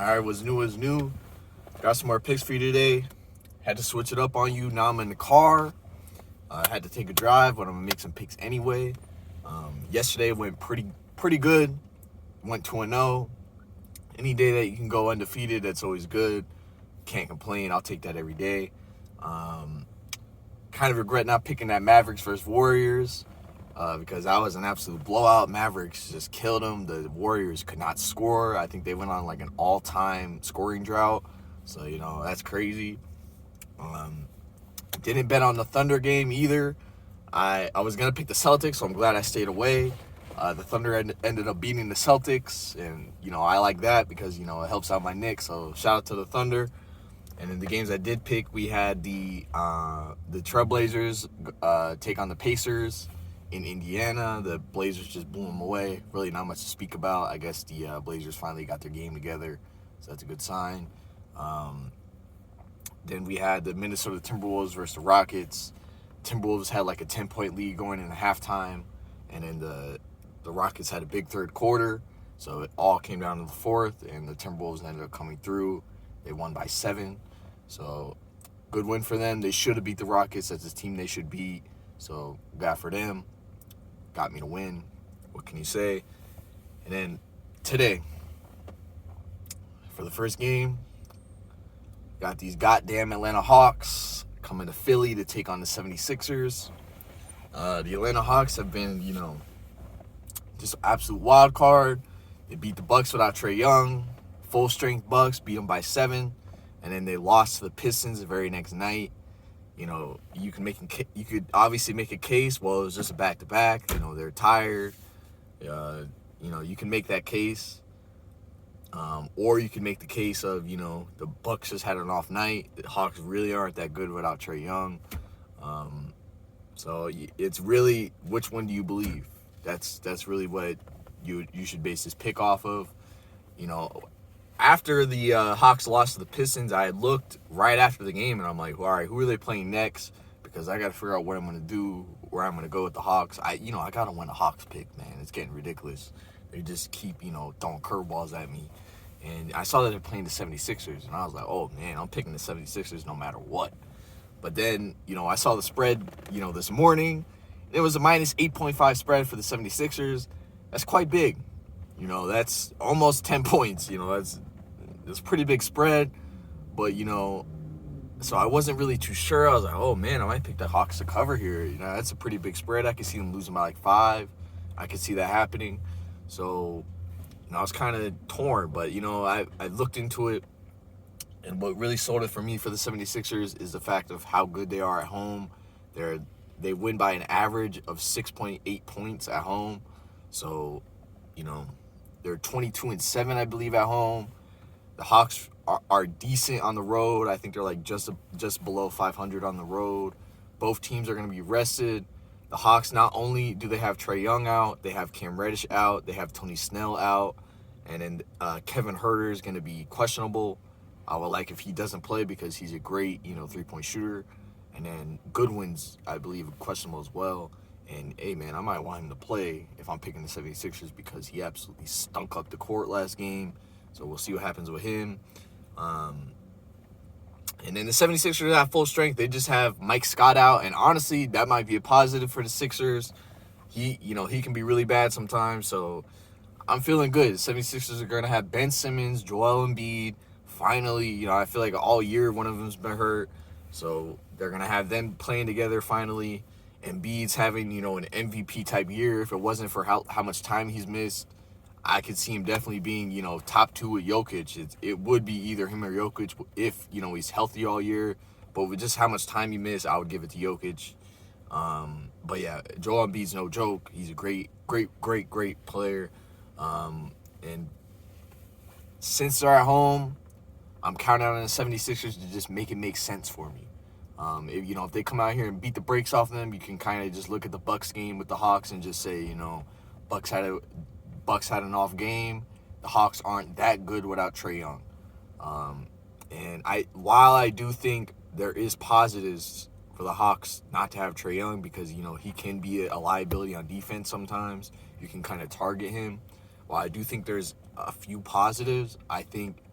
right, what's new is new. Got some more picks for you today. Had to switch it up on you. Now I'm in the car. I had to take a drive, but I'm gonna make some picks anyway. Yesterday went pretty good. Went 2-0. Any day that you can go undefeated, that's always good. Can't complain. I'll take that every day. Um, Kind of regret not picking that Mavericks versus Warriors because that was an absolute blowout. Mavericks just killed them. The Warriors could not score. I think they went on like an all-time scoring drought. So, that's crazy. Um, didn't bet on the Thunder game either. I was going to pick the Celtics, so I'm glad I stayed away. The Thunder ended up beating the Celtics, and, I like that because, it helps out my Knicks. So, shout out to the Thunder. And in the games I did pick, we had the Trailblazers take on the Pacers in Indiana. The Blazers just blew them away. Really not much to speak about. I guess the Blazers finally got their game together, so that's a good sign. Then we had the Minnesota Timberwolves versus the Rockets. Timberwolves had like a 10-point lead going into halftime, and then the Rockets had a big third quarter. So it all came down to the fourth, and the Timberwolves ended up coming through. They won by 7. So, good win for them. They should have beat the Rockets. That's a team they should beat. So, glad for them. Got me to win. What can you say? And then, today, for the first game, got these goddamn Atlanta Hawks coming to Philly to take on the 76ers. The Atlanta Hawks have been, just an absolute wild card. They beat the Bucks without Trae Young. Full-strength Bucks beat them by 7. And then they lost to the Pistons the very next night. You could obviously make a case. Well, it was just a back-to-back. They're tired. You can make that case. Or you can make the case of, the Bucks just had an off night. The Hawks really aren't that good without Trae Young. So it's really, which one do you believe? That's really what you should base this pick off of. After the Hawks lost to the Pistons, I had looked right after the game, and I'm like, all right, who are they playing next? Because I got to figure out what I'm going to do, where I'm going to go with the Hawks. I got to win a Hawks pick, man. It's getting ridiculous. They just keep, throwing curveballs at me. And I saw that they're playing the 76ers, and I was like, oh, man, I'm picking the 76ers no matter what. But then, I saw the spread, this morning. It was a minus 8.5 spread for the 76ers. That's quite big. That's almost 10 points. It's a pretty big spread, but, so I wasn't really too sure. I was like, oh, man, I might pick the Hawks to cover here. That's a pretty big spread. I could see them losing by like 5. I could see that happening. So, I was kind of torn, but, I looked into it, and what really sold it for me for the 76ers is the fact of how good they are at home. They win by an average of 6.8 points at home. So, they're 22-7, I believe, at home. The Hawks are decent on the road. I think they're like just below 500 on the road. Both teams are going to be rested. The Hawks, not only do they have Trae Young out, they have Cam Reddish out, they have Tony Snell out, and then Kevin Huerter is going to be questionable. I would like if he doesn't play because he's a great, three-point shooter. And then Goodwin's, I believe, questionable as well. And, hey, man, I might want him to play if I'm picking the 76ers because he absolutely stunk up the court last game. So we'll see what happens with him. And then the 76ers have full strength. They just have Mike Scott out. And honestly, that might be a positive for the Sixers. He can be really bad sometimes. So I'm feeling good. The 76ers are going to have Ben Simmons, Joel Embiid. Finally, I feel like all year one of them's been hurt. So they're going to have them playing together finally. Embiid's having, an MVP type year. If it wasn't for how much time he's missed, I could see him definitely being, top 2 with Jokic. It would be either him or Jokic if, he's healthy all year. But with just how much time he missed, I would give it to Jokic. But yeah, Joel Embiid's no joke. He's a great player. And since they're at home, I'm counting on the 76ers to just make it make sense for me. If they come out here and beat the brakes off them, you can kind of just look at the Bucks game with the Hawks and just say, Bucks had an off game. The Hawks aren't that good without Trae Young. And while I do think there is positives for the Hawks not to have Trae Young because, he can be a liability on defense sometimes. You can kind of target him. While I do think there's a few positives, I think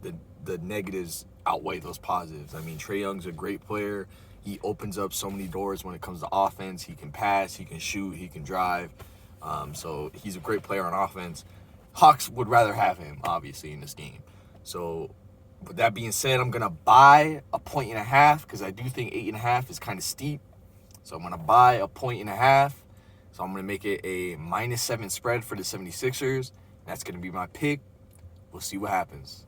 the negatives outweigh those positives. I mean, Trae Young's a great player. He opens up so many doors when it comes to offense. He can pass, he can shoot, he can drive. So he's a great player on offense. Hawks would rather have him, obviously, in this game. So with that being said, I'm going to buy a 1.5 because I do think 8.5 is kind of steep. So I'm going to buy a 1.5. So I'm going to make it a -7 spread for the 76ers. That's going to be my pick. We'll see what happens.